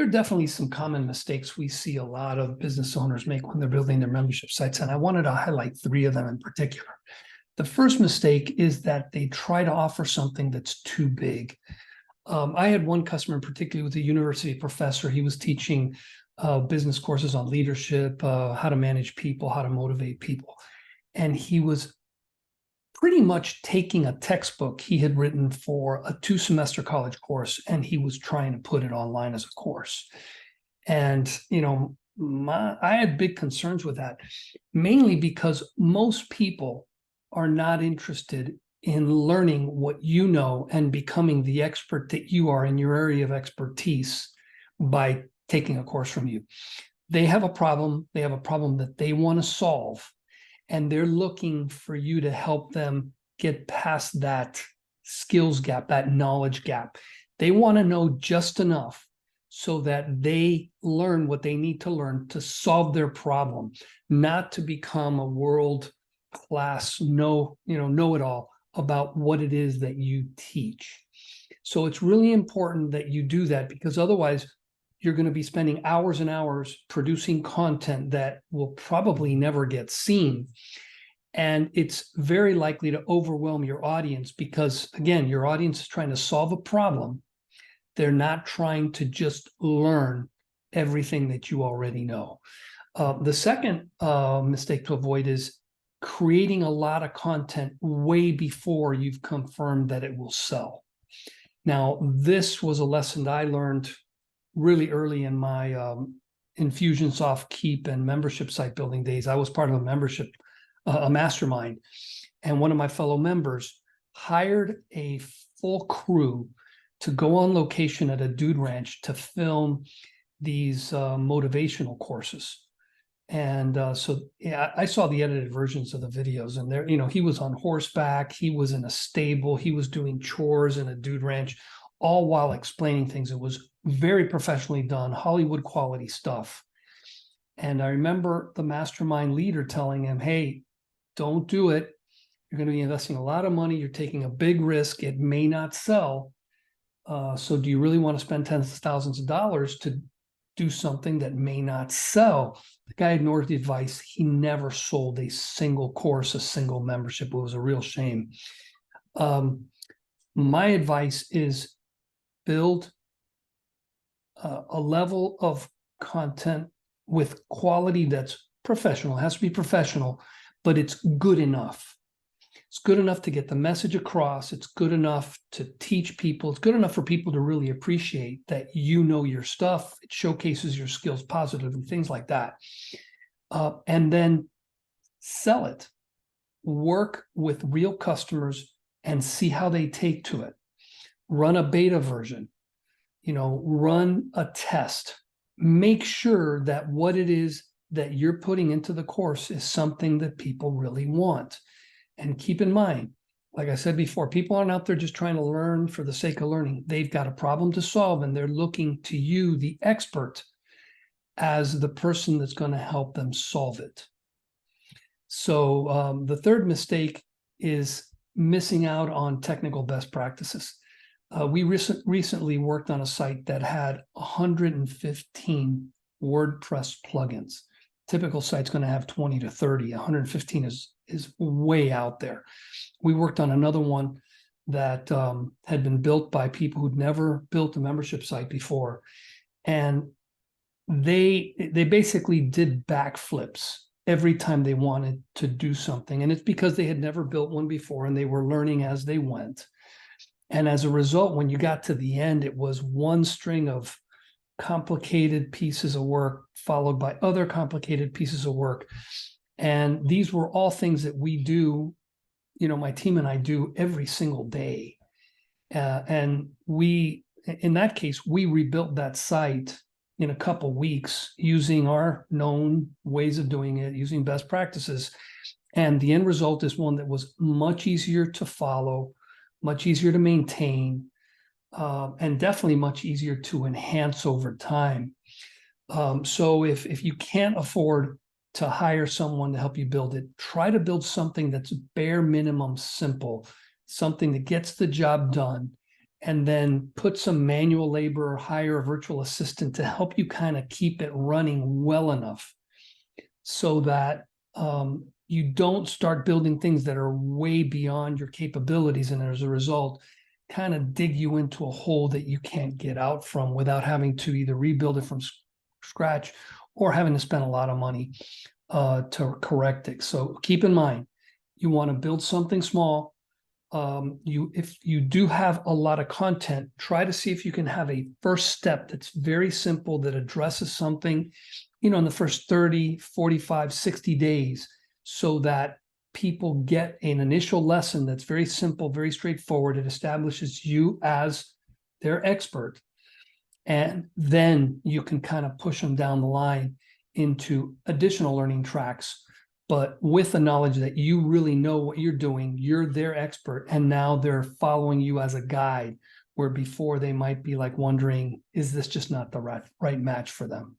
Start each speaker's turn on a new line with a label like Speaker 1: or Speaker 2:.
Speaker 1: are definitely some common mistakes we see a lot of business owners make when they're building their membership sites, and I wanted to highlight three of them in particular. The first mistake is that they try to offer something that's too big. I had one customer in particular with a university professor. He was teaching business courses on leadership, how to manage people, how to motivate people. And he was pretty much taking a textbook he had written for a 2-semester college course, and he was trying to put it online as a course. And, I had big concerns with that, mainly because most people are not interested in learning what you know and becoming the expert that you are in your area of expertise by taking a course from you. They have a problem. They have a problem that they want to solve, and they're looking for you to help them get past that skills gap, that knowledge gap. They want to know just enough so that they learn what they need to learn to solve their problem, not to become a world-class know-it-all about what it is that you teach. So it's really important that you do that, because otherwise you're going to be spending hours and hours producing content that will probably never get seen. And it's very likely to overwhelm your audience because, again, your audience is trying to solve a problem. They're not trying to just learn everything that you already know. The second mistake to avoid is creating a lot of content way before you've confirmed that it will sell. Now, this was a lesson that I learned really early in my Infusionsoft Keep and membership site building days. I was part of a mastermind, and one of my fellow members hired a full crew to go on location at a dude ranch to film these motivational courses. And so I saw the edited versions of the videos, and there, he was on horseback, he was in a stable, he was doing chores in a dude ranch, all while explaining things. It was very professionally done, Hollywood quality stuff. And I remember the mastermind leader telling him, hey, don't do it. You're going to be investing a lot of money. You're taking a big risk. It may not sell. So do you really want to spend tens of thousands of dollars to do something that may not sell? The guy ignored the advice. He never sold a single course, a single membership. It was a real shame. My advice is build a level of content with quality that's professional. It has to be professional, but it's good enough. It's good enough to get the message across. It's good enough to teach people. It's good enough for people to really appreciate that you know your stuff. It showcases your skills positively, things like that. And then sell it. Work with real customers and see how they take to it. Run a beta version. Run a test. Make sure that what it is that you're putting into the course is something that people really want. And keep in mind, like I said before, people aren't out there just trying to learn for the sake of learning. They've got a problem to solve, and they're looking to you, the expert, as the person that's going to help them solve it. So the third mistake is missing out on technical best practices. We recently worked on a site that had 115 WordPress plugins. Typical site's going to have 20 to 30. 115 is way out there. We worked on another one that had been built by people who'd never built a membership site before, and they basically did backflips every time they wanted to do something, and it's because they had never built one before and they were learning as they went. And as a result, when you got to the end, it was one string of complicated pieces of work followed by other complicated pieces of work. And these were all things that we do, my team and I do every single day. And in that case, we rebuilt that site in a couple of weeks using our known ways of doing it, using best practices. And the end result is one that was much easier to follow, much easier to maintain, and definitely much easier to enhance over time. So if you can't afford to hire someone to help you build it, try to build something that's bare minimum simple, something that gets the job done and then put some manual labor or hire a virtual assistant to help you kind of keep it running well enough so that you don't start building things that are way beyond your capabilities, and as a result, kind of dig you into a hole that you can't get out from without having to either rebuild it from scratch or having to spend a lot of money to correct it. So keep in mind, you want to build something small. If you do have a lot of content, try to see if you can have a first step that's very simple that addresses something, in the first 30, 45, 60 days, so that people get an initial lesson that's very simple, very straightforward. It establishes you as their expert. And then you can kind of push them down the line into additional learning tracks, but with the knowledge that you really know what you're doing, you're their expert, and now they're following you as a guide, where before they might be like wondering, is this just not the right match for them?